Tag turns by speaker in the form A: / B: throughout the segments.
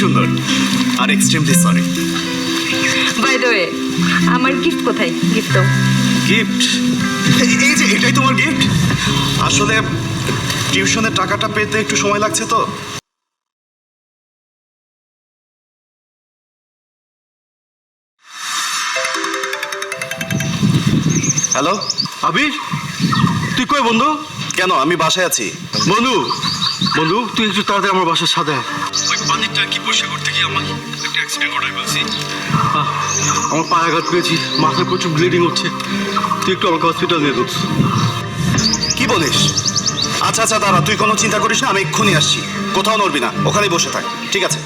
A: সুন্দর আর extremely sorry.
B: By the way, আমার গিফট কোথায়? গিফট দাও।
A: গিফট? এই যে এটাই তোমার গিফট। আসলে টিউশনের টাকাটা পেতে একটু সময় লাগছে তো। হ্যালো
C: আবির, তুই কই বন্ধু?
A: কেন? আমি বাসায় আছি।
C: বন্ধু বন্ধু তুই একটু তাড়াতাড়ি আমার বাসার সাথে আয়। ওই পানির ট্যাঙ্কি পরিষ্কার করতে গিয়ে আমার একটা অ্যাক্সিডেন্ট ঘটাই ফেলছি। আমার পায়ে আঘাত পেয়েছি, মাথায় প্রচুর ব্লিডিং হচ্ছে। তুই একটু আমাকে হসপিটাল নিয়ে দিস।
A: কি বলিস? আচ্ছা আচ্ছা দাঁড়া, তুই কোনো চিন্তা করিস না, আমি এক্ষুনি আসছি। কোথাও নড়বি না, ওখানেই বসে থাক, ঠিক আছে?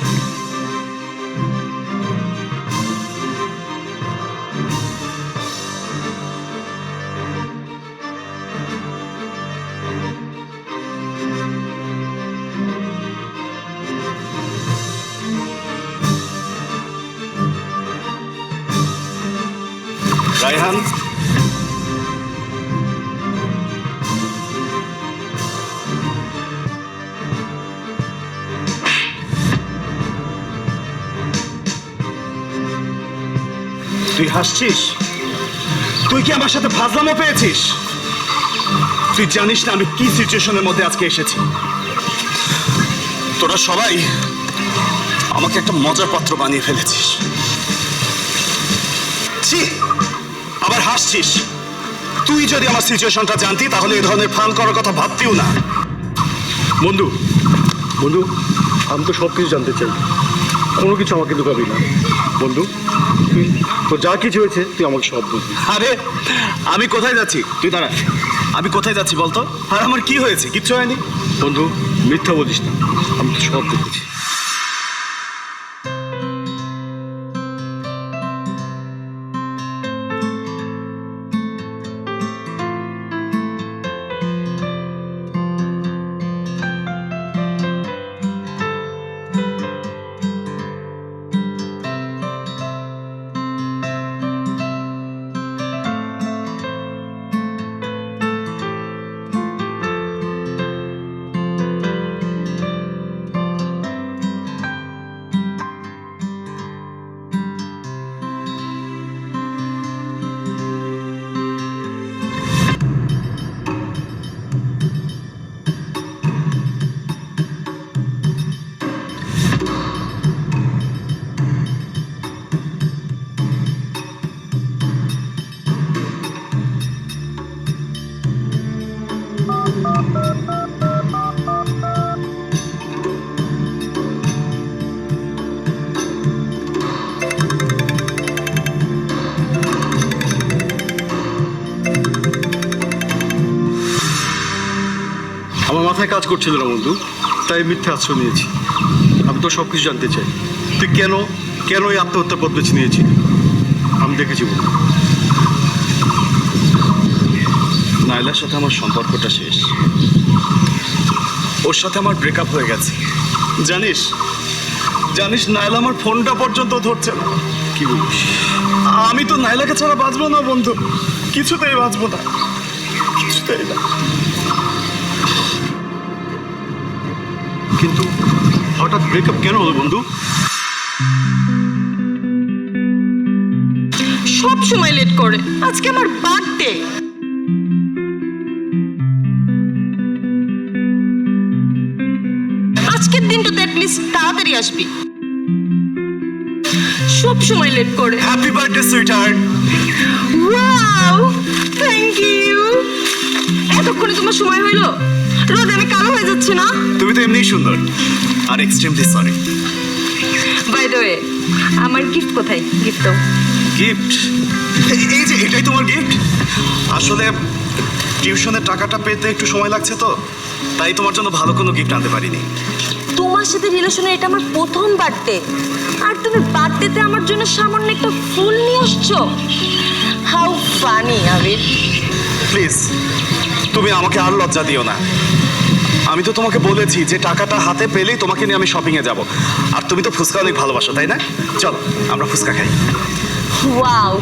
A: রায়হান, তুই হাসছিস? তুই কি আমার সাথে ফাজলামো পেয়েছিস? তুই জানিস না আমি কি সিচুয়েশনের মধ্যে আজকে এসেছি। তোরা সবাই আমাকে একটা মজার পাত্র বানিয়ে ফেলেছিস। ছি, আবার হাসছিস? তুই যদি আমার সিচুয়েশনটা জানতি তাহলে এই ধরনের ফান করার কথা ভাবতিও না।
C: বন্ধু বন্ধু আমি তো সব কিছু জানতে চাই, কোনো কিছু আমাকে লুকাবি না বন্ধু। তুই তো যা কিছু হয়েছে তুই আমাকে সব বলবি।
A: আরে আমি কোথায় যাচ্ছি? তুই দাঁড়া, আমি কোথায় যাচ্ছি বলতো? আর আমার কি হয়েছে? কিচ্ছু হয়নি।
C: বন্ধু মিথ্যা বলিস না, আমি তো সব দেখেছি। আমার মাথায় কাজ করছিল না বন্ধু, তাই মিথ্যা আশ্রয় নিয়েছি। আমি তো সব কিছু জানতে চাই, তুই কেন কেন এই আত্মহত্যার পথ বেছে নিয়েছি। আমি দেখেছি বন্ধু।
A: নাইলার সাথে আমার সম্পর্কটা শেষ। ওর সাথে আমার ব্রেকআপ হয়ে গেছে। জানিস জানিস নাইলা আমার ফোনটা পর্যন্ত ধরছে না।
C: কি বলিস?
A: আমি তো নাইলাকে ছাড়া বাঁচবো না বন্ধু, কিছুতেই বাঁচবো না, কিছুতেই না।
C: কিন্তু হঠাৎ ব্রেকআপ কেন হলো বন্ধু?
B: সব সময় লেট করে, আজকে আমার বার্থডে। আজকের দিনটাতে অ্যাটলিস্ট তাড়াতাড়ি আসবি। সব সময় লেট করে।
A: Happy birthday sweetheart.
B: Wow, thank you. এতক্ষণে তোমার সময় হইলো? রোদ আমি কালো হয়ে যাচ্ছি না?
A: তুমি তো এমনিই সুন্দর আর extremely sorry.
B: By the way, আমার গিফট কোথায়? গিফট দাও।
A: গিফট? এই যে এটাই তোমার গিফট। আসলে টিউশনের টাকাটা পেতে একটু সময় লাগছে তো, তাই তোমার জন্য ভালো কোনো গিফট আনতে পারিনি।
B: তোমার সাথে রিলেশনে এটা আমার প্রথম বার্থডে, আর তুমি বার্থডেতে আমার জন্য সামান্য একটা ফুল নিয়ে আসছো। How funny Abir.
A: প্লিজ তুমি আমাকে আর লজ্জা দিও না। আমি তো তোমাকে বলেছি যে টাকাটা হাতে পেলেই তোমাকে নিয়ে আমি শপিংয়ে যাব। আর তুমি তো ফুচকা অনেক ভালোবাসো, তাই না? চলো আমরা ফুচকা খাই।
B: ওয়াও,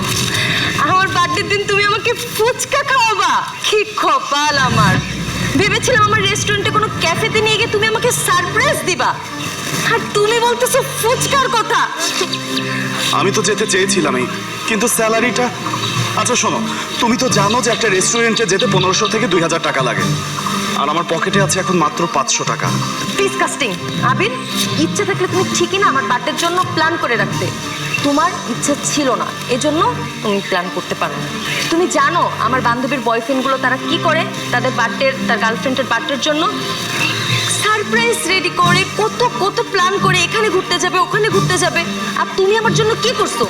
B: আমার বার্থডের দিন তুমি আমাকে ফুচকা খাওয়াবা? কি কপাল আমার। ভেবেছিলাম আমার রেস্টুরেন্টে কোনো ক্যাফেতে নিয়ে গিয়ে তুমি আমাকে সারপ্রাইজ দিবা, আর তুমি বলতেছো ফুচকার কথা।
A: আমি তো যেতে চেয়েছিলামই, কিন্তু স্যালারিটা... আচ্ছা শোনো, তুমি তো জানো যে একটা রেস্টুরেন্টে যেতে 1500 থেকে 2000 টাকা লাগে, আর আমার পকেটে আছে এখন মাত্র 500 টাকা।
B: ডিসকাস্টিং। আবির, ইচ্ছে থাকলে তুমি ঠিকই না আমার বার্থডের জন্য প্ল্যান করে রাখতে। তোমার ইচ্ছা ছিল না, এজন্য তুমি প্ল্যান করতে পারো না। তুমি জানো আমার বান্ধবীর বয়ফ্রেন্ডগুলো তারা কি করে তাদের বার্থডের, তার গার্লফ্রেন্ডের বার্থডের জন্য সারপ্রাইজ রেডি করে কত কত প্ল্যান করে, এখানে ঘুরতে যাবে ওখানে ঘুরতে যাবে। আর তুমি আমার জন্য কি করছো?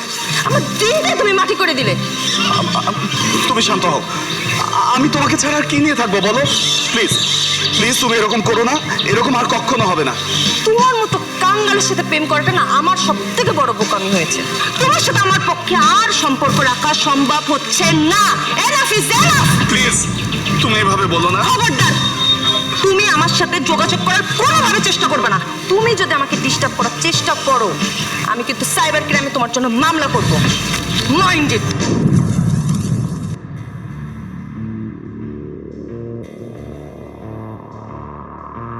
B: আমার দিনটাই তুমি মাটি করে দিলে।
A: তুমি শান্ত হও। আমি তোমাকে ছাড়া আর কি নিয়ে থাকবো বলো? প্লিজ প্লিজ তুমি এরকম করো না, এরকম আর কখনো হবে না।
B: তোমার মতো কাঙ্গালের সাথে প্রেম করাটা না আমার সব থেকে বড় বোকামি হয়েছে। তোমার সাথে আমার পক্ষে আর সম্পর্ক রাখা সম্ভব হচ্ছে না। Enough is enough.
A: প্লিজ তুমি এভাবে বলো না।
B: খবরদার, তুমি আমার সাথে যোগাযোগ করার কোনোভাবে চেষ্টা করবে না। তুমি যদি আমাকে ডিস্টার্ব করার চেষ্টা করো, আমি কিন্তু সাইবার ক্রাইমে তোমার জন্য মামলা করব। Mind it.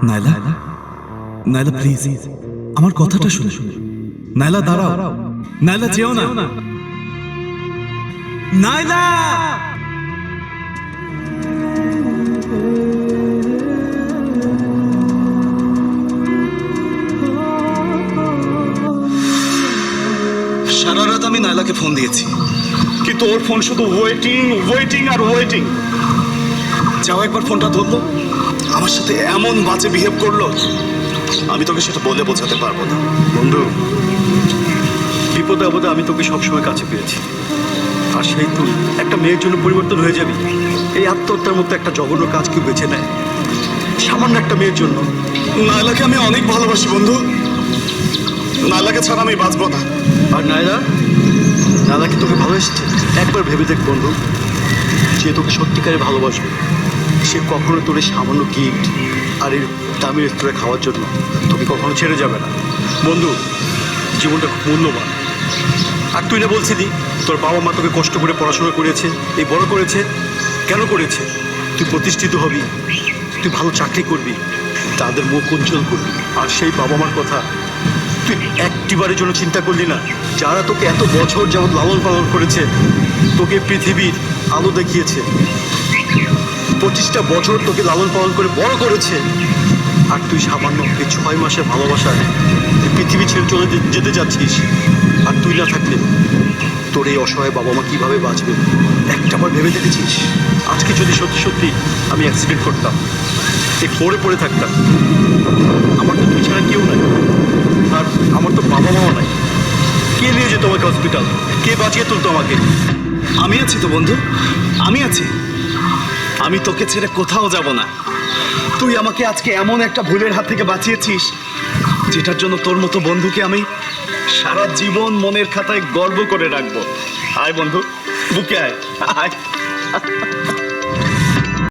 D: Naila, Naila please আমার কথাটা শুনে। নাইলা দাঁড়াও, নাইলা যেও না। নাইলা,
A: সারা রাত আমি নাইলাকে ফোন দিয়েছি, কিন্তু ওর ফোন শুধু ওয়েটিং ওয়েটিং আর ওয়েটিং। যাও একবার ফোনটা ধরলো, আমার সাথে এমন বাজে বিহেভ করলো, আমি তোকে সেটা বলে বোঝাতে পারবো না।
C: বন্ধু, বিপদে আপদে আমি তোকে সবসময় কাছে পেয়েছি, আর সেই তুই একটা মেয়ের জন্য পরিবর্তন হয়ে যাবি? এই আত্মহত্যার মতো একটা জঘন্য কাজ কেউ বেছে নেয় সামান্য একটা মেয়ের জন্য?
A: নাইলাকে আমি অনেক ভালোবাসি বন্ধু, নাইলাকে ছাড়া আমি বাঁচবো না।
C: আর নায়রা, নায়রাকে তোকে ভালোবাসছে? একবার ভেবে দেখ বন্ধু, যে তোকে সত্যিকারে ভালোবাসবে সে কখনো তোর এই সামান্য গিফট আর এই দামি রেস্তোরাঁ খাওয়ার জন্য তোকে কখনো ছেড়ে যাবে না। বন্ধু, জীবনটা খুব মূল্যবান। আর তুই না বলছিলি তোর বাবা মা তোকে কষ্ট করে পড়াশোনা করেছে, এই বড় করেছে? কেন করেছে? তুই প্রতিষ্ঠিত হবি, তুই ভালো চাকরি করবি, তাদের মুখ উজ্জ্বল করবি। আর সেই বাবা মার কথা তুই একটিবারের জন্য চিন্তা করলি না? যারা তোকে এত বছর যাবৎ লালন পালন করেছে, তোকে পৃথিবীর আলো দেখিয়েছে, 25টা বছর তোকে লালন পালন করে বড় করেছে, আর তুই সামান্য এই 6 মাসের ভালোবাসায় এই পৃথিবী ছেড়ে চলে যেতে যাচ্ছিস। আর তুই না থাকলে তোর এই অসহায় বাবা মা কিভাবে বাঁচবে? একটাবার ভেবে দেখেছিস? আজকে যদি সত্যি সত্যি আমি অ্যাক্সিডেন্ট করতাম, এই ফ্লোরে পড়ে থাকতাম, আমার তো তুই ছাড়া কেউ নাই, আর আমার তো বাবা মাও নাই। কে নিয়ে যেত আমাকে হসপিটাল? কে বাঁচিয়ে তুলতো আমাকে?
A: আমি আছি তো বন্ধু, আমি আছি। আমি তোকে ছেড়ে কোথাও যাব না। তুই আমাকে আজকে এমন একটা ভুলের হাত থেকে বাঁচিয়েছিস, যেটার জন্য তোর মতো বন্ধুকে আমি সারা জীবন মনের খাতায় গর্ব করে রাখবো। আয় বন্ধু, বুকে আয়, আয়।